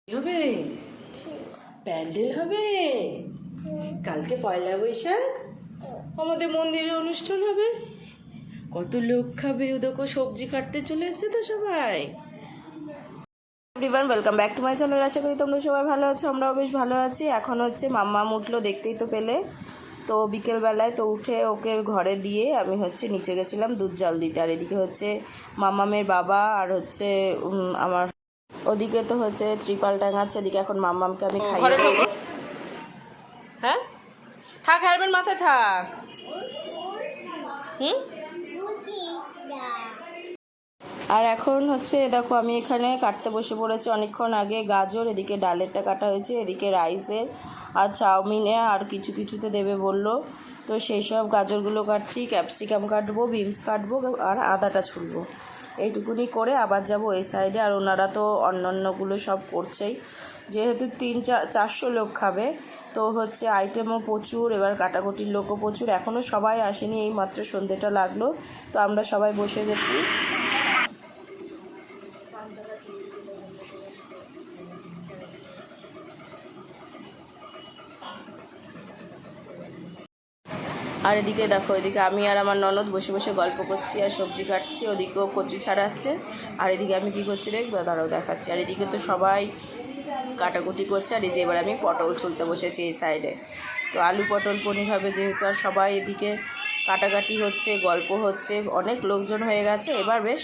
হবে প্যান্ডেল হবে কালকে পয়লা বৈশাখ আমাদের মন্দিরে অনুষ্ঠান হবে। কত লোক খাবে, ও দেখো সবজি কাটতে চলে এসছে তো সবাই। Everyone, welcome back to my channel. আশা করি তোমরা সবাই ভালো আছো, আমরাও বেশ ভালো আছি। এখন হচ্ছে মাম্মাম উঠলো, দেখতেই তো পেলে। তো বিকেলবেলায় তো উঠে ওকে ঘরে দিয়ে আমি হচ্ছে নিচে গেছিলাম দুধ জল দিতে। আর এদিকে হচ্ছে মাম্মামের বাবা আর হচ্ছে আমার ওদিকে তো হচ্ছে ত্রিপাল টাঙাচ্ছে। এদিকে এখন মাম্মামকে আমি খাইয়ে দেবো। হ্যাঁ থাক, হেলমেট মাথায় থাক। আর এখন হচ্ছে দেখো আমি এখানে কাটতে বসে পড়েছি অনেকক্ষণ আগে। গাজর, এদিকে ডালেরটা কাটা হয়েছে, এদিকে রাইসের আর চাউমিনে আর কিছু কিছুতে দেবে বললো। তো সেই সব গাজরগুলো কাটছি, ক্যাপসিকাম কাটবো, বিনস কাটবো আর আদাটা ছুলবো। এইটুকুনি করে আবার যাব এই সাইডে। আর ওনারা তো অন্যান্যগুলো সব করছেই, যেহেতু 300-400 লোক খাবে তো হচ্ছে আইটেমও প্রচুর, এবার কাটাকুটির লোকও প্রচুর। এখনও সবাই আসেনি, এই মাত্র সন্ধ্যেটা লাগলো। তো আমরা সবাই বসে গেছি। আর এদিকে দেখো, এদিকে আমি আর আমার ননদ বসে বসে গল্প করছি আর সবজি কাটছি, ওদিকেও কচু ছাড়াচ্ছে। আর এদিকে আমি কী করছি দেখবে, তারাও দেখাচ্ছি। আর এদিকে তো সবাই কাটাকুটি করছে। আর এই যে এবার আমি পটল ছুলতে বসেছি এই সাইডে। তো আলু পটল পনির হবে যেহেতু, আর সবাই এদিকে কাটাকাটি হচ্ছে, গল্প হচ্ছে, অনেক লোকজন হয়ে গেছে। এবার বেশ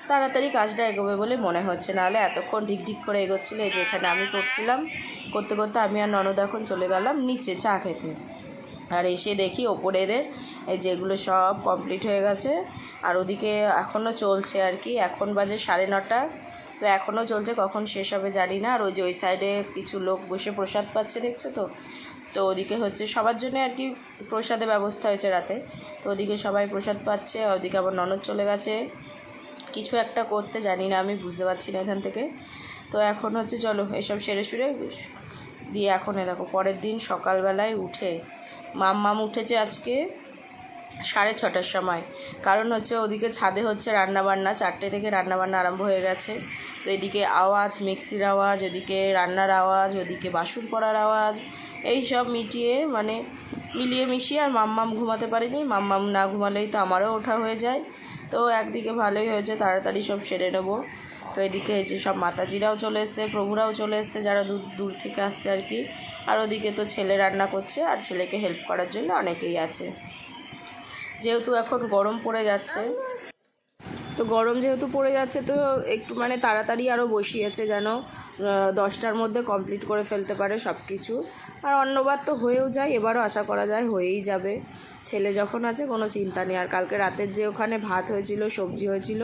তাড়াতাড়ি কাজটা এগোবে বলে মনে হচ্ছে, নাহলে এতক্ষণ ঢিকঢিক করে এগোচ্ছিলো। এই যে এখানে আমি করছিলাম, করতে করতে আমি আর ননদ এখন চলে গেলাম নিচে চা খেতে। আর এসে দেখি ওপরের এই যেগুলো সব কমপ্লিট হয়ে গেছে। আর ওদিকে এখনও চলছে আর কি, এখন বাজে 9:30। তো এখনও চলছে, কখন শেষ হবে জানি না। আর ওই যে ওই সাইডে কিছু লোক বসে প্রসাদ পাচ্ছে, দেখছো তো। তো ওদিকে হচ্ছে সবার জন্য আর কি প্রসাদের ব্যবস্থা হয়েছে রাতে। তো ওদিকে সবাই প্রসাদ পাচ্ছে। ওদিকে আবার ননদ চলে গেছে কিছু একটা করতে, জানি না আমি, বুঝতে পারছি না এখান থেকে। তো এখন হচ্ছে চলো এসব সেরে সুরে দিয়ে এখন দেখো পরের দিন সকালবেলায় উঠে মাম্মাম উঠেছে আজকে 6:30টার সময়। কারণ হচ্ছে ওদিকে ছাদে হচ্ছে রান্নাবান্না, 4টে থেকে রান্নাবান্না আরম্ভ হয়ে গেছে। তো এদিকে আওয়াজ, মিক্সির আওয়াজ, ওদিকে রান্নার আওয়াজ, ওদিকে বাসন পড়ার আওয়াজ, এই সব মিলিয়ে মিশিয়ে। আর মাম্মাম ঘুমাতে পারিনি, মাম্মাম না ঘুমালেই তো আমারও ওঠা হয়ে যায়। তো একদিকে ভালোই হয়েছে, তাড়াতাড়ি সব সেরে নেবো। তো এদিকে এই যে সব মাতাজিরাও চলে এসছে, প্রভুরাও চলে এসছে, যারা দূর থেকে আসছে আর কি। আর ওদিকে তো ছেলে রান্না করছে, আর ছেলেকে হেল্প করার জন্য অনেকেই আছে। যেহেতু এখন গরম পড়ে যাচ্ছে, তো গরম যেহেতু পড়ে যাচ্ছে তো একটু মানে তাড়াতাড়ি আরও বসিয়েছে যেন 10টার মধ্যে কমপ্লিট করে ফেলতে পারে সব কিছু। আর অন্যবার তো হয়েও যায়, এবারও আশা করা যায় হয়েই যাবে। ছেলে যখন আছে কোনো চিন্তা নেই। আর কালকে রাতের যে ওখানে ভাত হয়েছিল, সবজি হয়েছিল,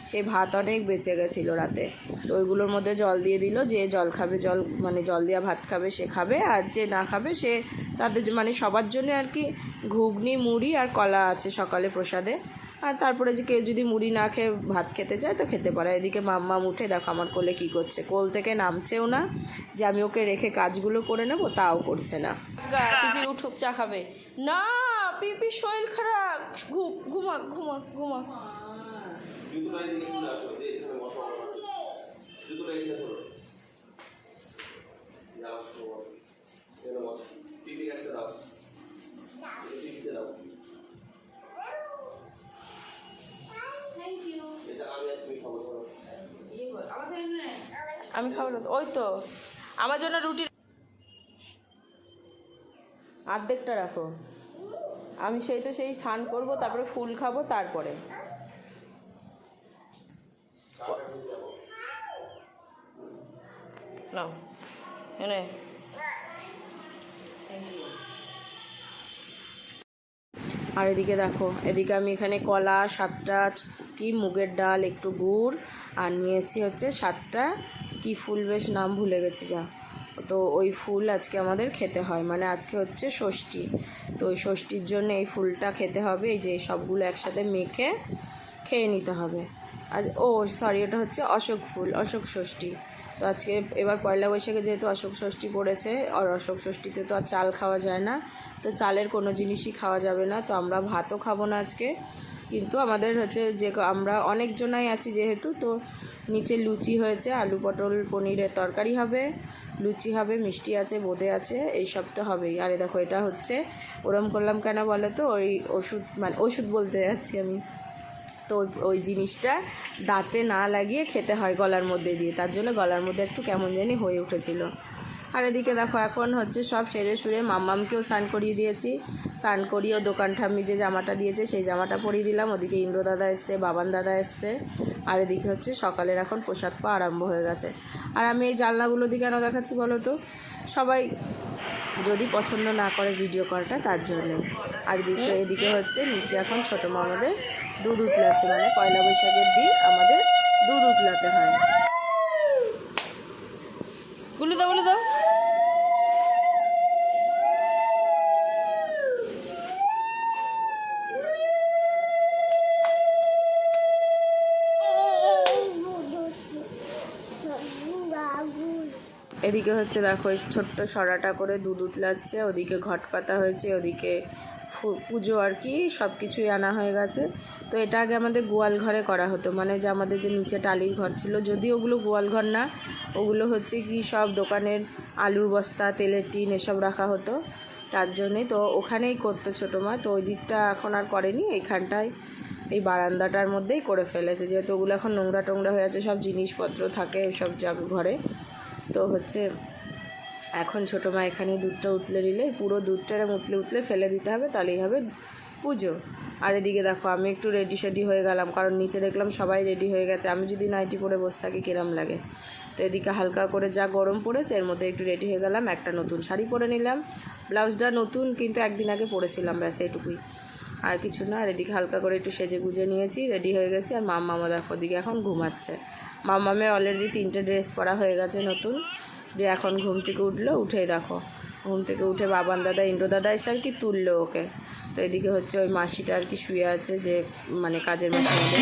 সেই ভাত অনেক বেঁচে গেছিলো রাতে। তো ওইগুলোর মধ্যে জল দিয়ে দিল, যে জল খাবে মানে জল দেওয়া ভাত খাবে সে খাবে, আর যে না খাবে সে তাদের মানে সবার জন্য আর কি ঘুগনি, মুড়ি আর কলা আছে সকালে প্রসাদে। আর তারপরে যে কেউ যদি মুড়ি না খেয়ে ভাত খেতে চায় তো খেতে পারে। এদিকে মাম্মাম উঠে দেখো আমার কোলে কী করছে, কোল থেকে নামছেও না যে আমি ওকে রেখে কাজগুলো করে নেবো, তাও করছে না। পিপি উঠুক, চা খাবে না, পিপি শরীর খারাপ, ঘুমা ঘুমা ঘুমা। আমি খাবো না, ওই তো আমার জন্য রুটি অর্ধেকটা রাখো। আমি সেই স্নান করবো, তারপরে ফুল খাবো, তারপরে নাও এনে। আর এদিকে দেখো, এদিকে আমি এখানে কলা 7টা, কি মুগের ডাল, একটু গুড়, আর নিয়েছি হচ্ছে 7টা কি ফুল, বেশ নাম ভুলে গেছি যা। তো ওই ফুল আজকে আমাদের খেতে হয়, মানে আজকে হচ্ছে ষষ্ঠী। তো ওই ষষ্ঠীর জন্য এই ফুলটা খেতে হবে। এই যে সবগুলো একসাথে মেখে খেয়ে নিতে হবে। আজ সরি, এটা হচ্ছে অশোক ফুল, অশোক ষষ্ঠী। তো আজকে এবার পয়লা বৈশাখে যেহেতু অশোক ষষ্ঠী পড়েছে, আর অশোক ষষ্ঠীতে তো আর চাল খাওয়া যায় না, তো চালের কোনো জিনিসই খাওয়া যাবে না। তো আমরা ভাতও খাবো না আজকে, কিন্তু আমাদের হচ্ছে যে আমরা অনেকজনাই আছি যেহেতু, তো নিচে লুচি হয়েছে, আলু পটল পনিরের তরকারি হবে, লুচি হবে, মিষ্টি আছে, বোঁদে আছে, এইসব তো হবেই। আর দেখো এটা হচ্ছে, ওরম করলাম কেন বলো তো, ওই ওষুধ মানে ওষুধ বলতে যাচ্ছি আমি, তো ওই জিনিসটা দাঁতে না লাগিয়ে খেতে হয় গলার মধ্যে দিয়ে, তার জন্য গলার মধ্যে একটু কেমন জানি হয়ে উঠেছিল। আর এদিকে দেখো এখন হচ্ছে সব সেরে সুরে মাম্মামকেও স্নান করিয়ে দিয়েছি, স্নান করিয়েও দোকান ঠাম্মি যে জামাটা দিয়েছে সেই জামাটা পরিয়ে দিলাম। ওদিকে ইন্দ্র দাদা এসছে, বাবান দাদা এসছে, আর এদিকে হচ্ছে সকালের এখন প্রসাদ পাওয়া আরম্ভ হয়ে গেছে। আর আমি এই জানলাগুলো দিকে কেন দেখাচ্ছি বলো তো, সবাই যদি পছন্দ না করে ভিডিও করাটা, তার জন্য। আর এদিকে হচ্ছে নিচে এখন ছোটো মা আমাদের দুধ উতলাচ্ছে, মানে পয়লা বৈশাখের দিন আমাদের দুধ উতলাতে হয়। বলে দাও বলে দাও। এদিকে হচ্ছে দেখো ছোট্ট সরাটা করে দুধ উতলাচ্ছে, ওদিকে ঘট পাতা হয়েছে, ওদিকে পুজো আর কি সব কিছুই আনা হয়ে গেছে। তো এটা আগে আমাদের গোয়াল ঘরে করা হতো, মানে যে আমাদের যে নিচে টালির ঘর ছিল, যদিও ওগুলো গোয়াল ঘর না, ওগুলো হচ্ছে কি সব দোকানের আলুর বস্তা, তেলের টিন এসব রাখা হতো, তার জন্যে তো ওখানেই করতো ছোটো মা। তো ওই দিকটা এখন আর করেনি, এইখানটায় এই বারান্দাটার মধ্যেই করে ফেলেছে, যেহেতু ওগুলো এখন নোংরা টোংরা হয়ে আছে, সব জিনিসপত্র থাকে সব ঘরে। তো হচ্ছে এখন ছোটো মা এখানে দুধটা উতলে নিলে, পুরো দুধটা উতলে ফেলে দিতে হবে, তাহলেই হবে পুজো। আর এদিকে দেখো আমি একটু রেডি শেডি হয়ে গেলাম, কারণ নিচে দেখলাম সবাই রেডি হয়ে গেছে, আমি যদি নাইটি পরে বসে থাকি কিরম লাগে। তো এদিকে হালকা করে যা গরম পড়েছে এর মধ্যে একটু রেডি হয়ে গেলাম, একটা নতুন শাড়ি পরে নিলাম, ব্লাউজটা নতুন কিন্তু একদিন আগে পরেছিলাম, ব্যাস এটুকুই, আর কিছু না। আর এদিকে হালকা করে একটু সেজে গুজে নিয়েছি, রেডি হয়ে গেছি। আর মাম্মা দেখো ওদিকে এখন ঘুমাচ্ছে, মাম্মামের অলরেডি 3টে ড্রেস পরা হয়ে গেছে নতুন, দিয়ে এখন ঘুম থেকে উঠলো, উঠেই দেখো ঘুম থেকে উঠে বাবান দাদা ইন্দ্র দাদা এসে আর কি তুললো ওকে। তো এদিকে হচ্ছে ওই মাসিটা আর কি শুয়ে আছে, যে মানে কাজের মাসি আমাদের।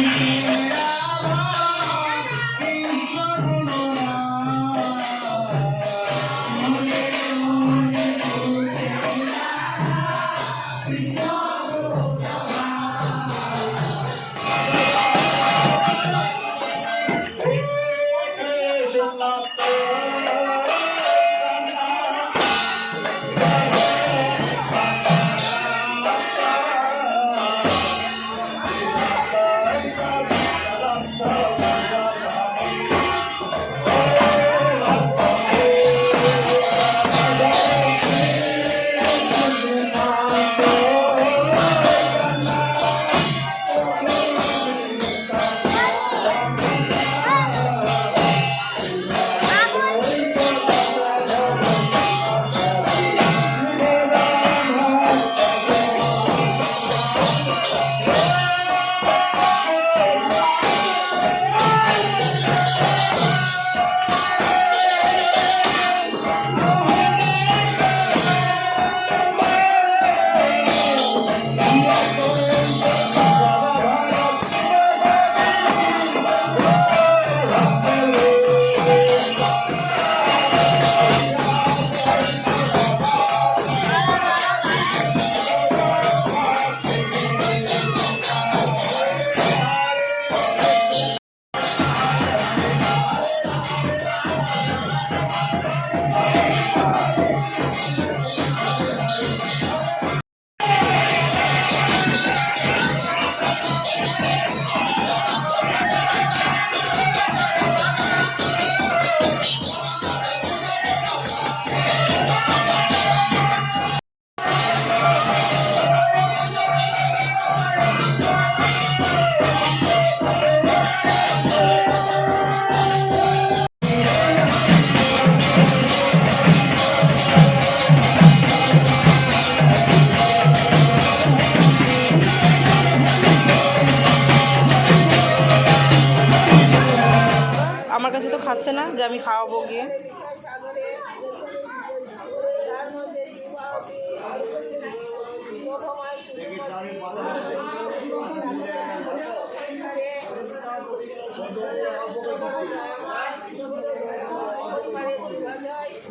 আমার কাছে তো খাচ্ছে না, যে আমি খাওয়াবো গিয়ে।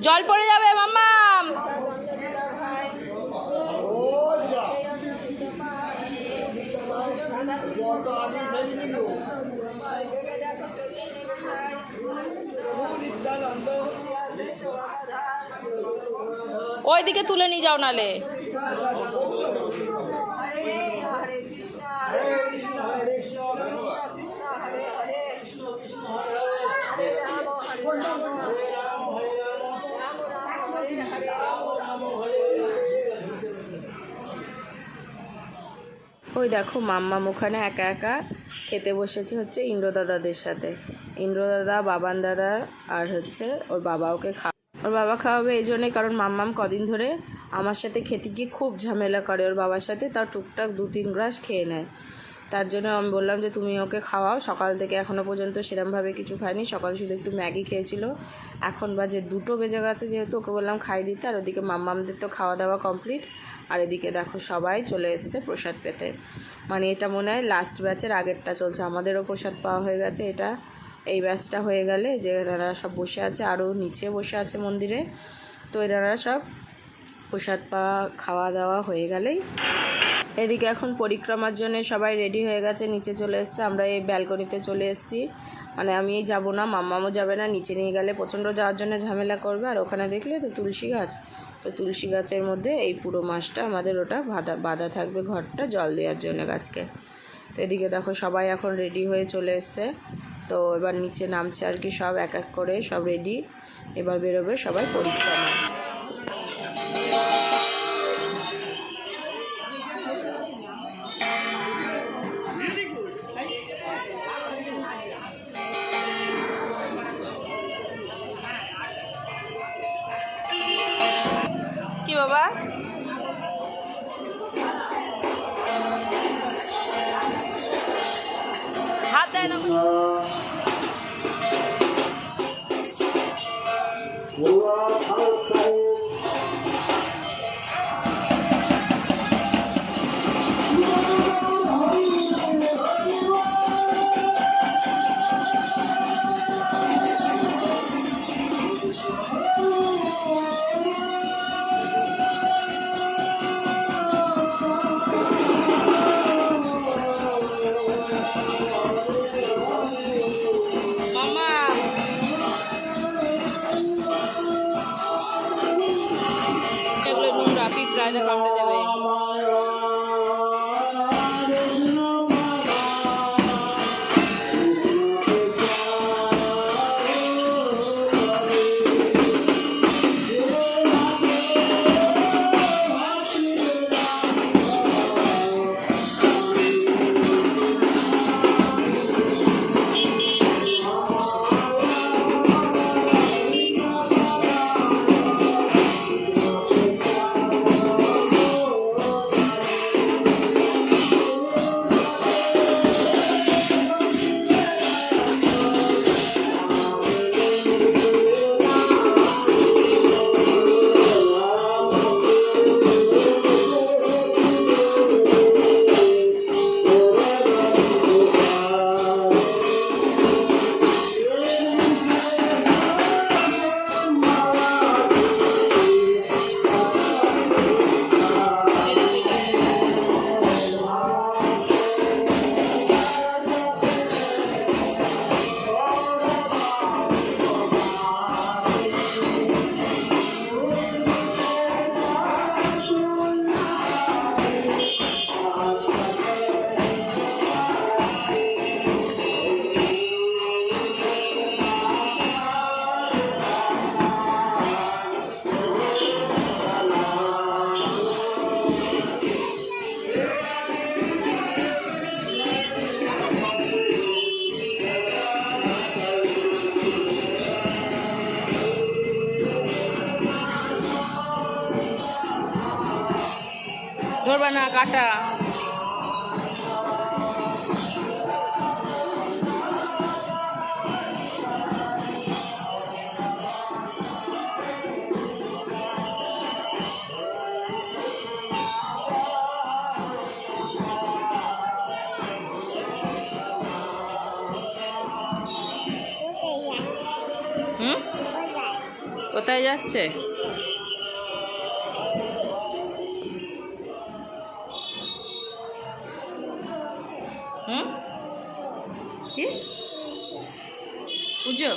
জল পড়ে যাবে মাম্মাম। ওইদিকে তুলে নিয়ে যাও নালে। ওই দেখো মাম্মাম ওখানে একা একা খেতে বসেছে হচ্ছে ইন্দ্রদাদাদের সাথে। ইন্দ্রদাদা, বাবান দাদা আর হচ্ছে ওর বাবা ওকে ওর বাবা খাওয়াবে এই জন্যে, কারণ মাম্মাম কদিন ধরে আমার সাথে খেতে গিয়ে খুব ঝামেলা করে ওর বাবার সাথে, তার টুকটাক 2-3 গ্রাস খেয়ে নেয়। তার জন্য আমি বললাম যে তুমি ওকে খাওয়াও। সকাল থেকে এখনও পর্যন্ত সেরমভাবে কিছু খায়নি, সকালে শুধু একটু ম্যাগি খেয়েছিল। এখন বাজে 2টো বেজে গেছে, যেহেতু ওকে বললাম খাই দিতে। আর ওদিকে মাম্মামদের তো খাওয়া দাওয়া কমপ্লিট। আর এদিকে দেখো সবাই চলে এসছে প্রসাদ পেতে। মানে এটা মনে হয় লাস্ট ব্যাচের আগেরটা চলছে, আমাদেরও প্রসাদ পাওয়া হয়ে গেছে। এটা এই ব্যাচটা হয়ে গেলে যে এনারা সব বসে আছে, আরও নিচে বসে আছে মন্দিরে, তো এনারা সব প্রসাদ পাওয়া খাওয়া দাওয়া হয়ে গেলেই এদিকে এখন পরিক্রমার জন্য সবাই রেডি হয়ে গেছে, নিচে চলে এসছে। আমরা এই ব্যালকনিতে চলে এসেছি। মানে আমি যাব না, মাম্মামও যাবে না, নিচে নিয়ে গেলে প্রচণ্ড যাওয়ার জন্য ঝামেলা করবে। আর ওখানে দেখলে তো তুলসী গাছ, তো তুলসী গাছের মধ্যে এই পুরো মাসটা আমাদের ওটা বাঁধা থাকবে, ঘরটা জল দেওয়ার জন্য গাছকে। তো এদিকে দেখো সবাই এখন রেডি হয়ে চলে এসছে। তো এবার নিচে নামছে আর কি, সব এক এক করে সব রেডি। এবার বেরোবে সবাই পরিক্রমা। কি বাবা, হাত দেয় না। পিঁপড়ায় কামড়ে দেবে। ধরবা না, কাটা। কোথায় যাচ্ছে? হুম বুঝছো?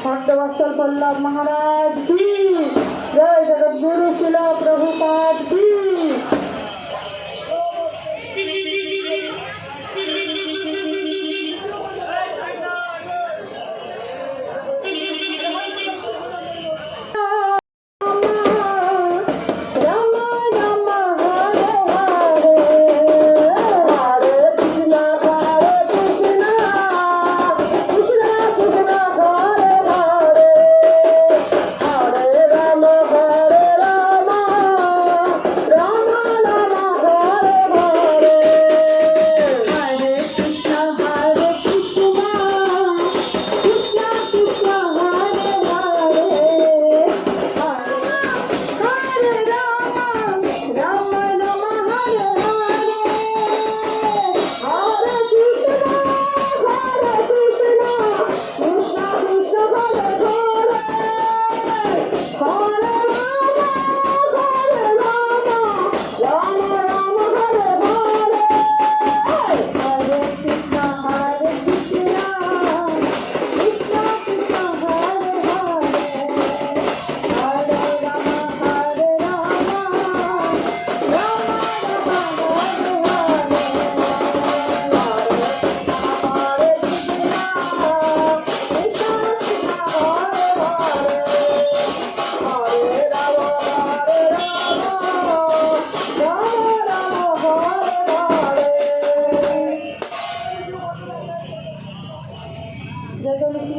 भक्तवत्सल पल्लव महाराज की जय। जगद्गुरु शिला प्रभुपाद की।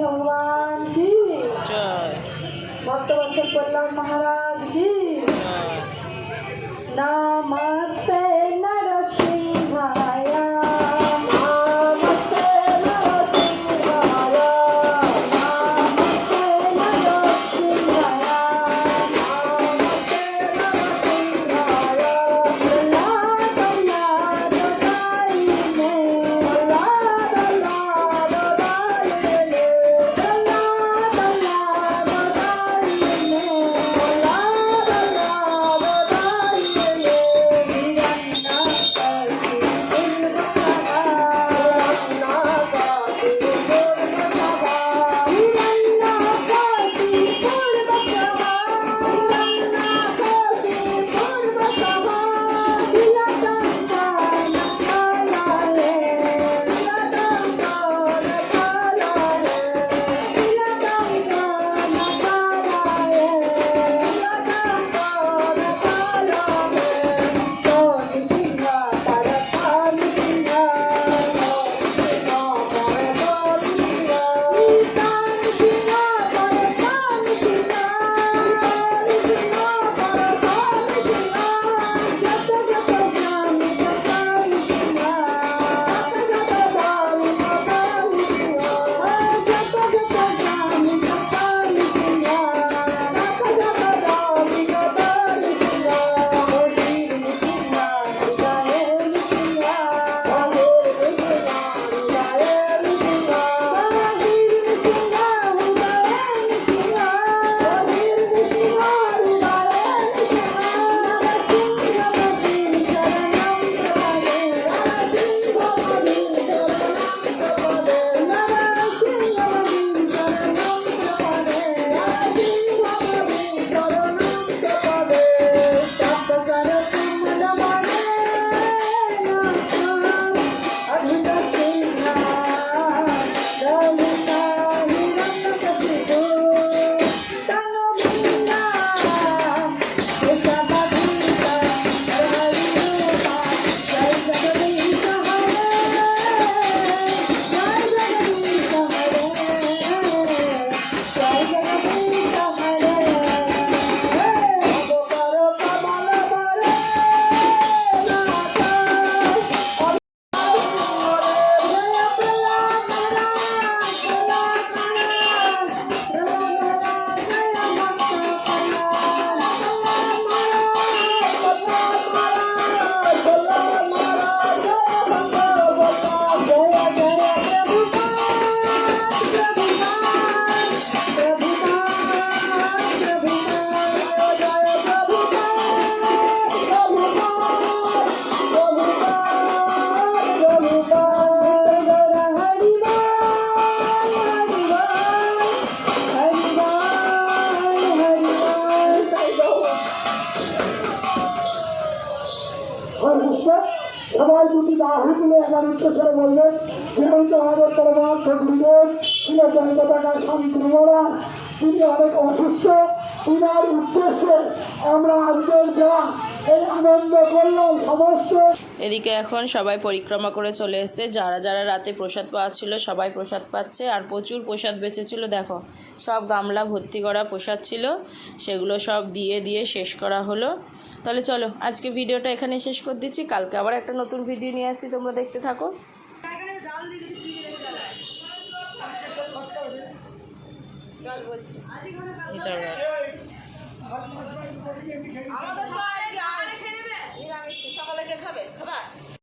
भगवान की जय। भक्तवत्सल पल्लव महाराज की। नमस्ते नरसिंहाय, नमस्ते नरसिंहाय, नमस्ते नरसिंहाय, नमस्ते नरसिंहाय। ला ला दोदाई ने, ला ला दोदाई ने, ला ला दोदाई ने, ला ला दोदाई ने। সবাই যদি না হুকুলে আমার উচ্চস্বরে বলবেন যেহেতু আমাদের পরমার্থ গুরুদেব ছিল জয়দাকা শান্তি মহারাজ, তিনি অনেক অসুস্থ, তিনার উদ্দেশ্যে আমরা আজকের যা এই আনন্দ করলাম সমস্ত। এদিকে এখন সবাই পরিক্রমা করে চলে এসেছে, যারা যারা রাতে প্রসাদ পাওয়া ছিল সবাই প্রসাদ পাচ্ছে। আর প্রচুর প্রসাদ বেঁচেছিল, দেখো সব গামলা ভর্তি করা প্রসাদ ছিল, সেগুলো সব দিয়ে দিয়ে শেষ করা হলো। তাহলে চলো আজকে ভিডিওটা এখানে শেষ করে দিচ্ছি, কালকে আবার একটা নতুন ভিডিও নিয়ে আসি, তোমরা দেখতে থাকো। সকালে কে খাবে খাবার?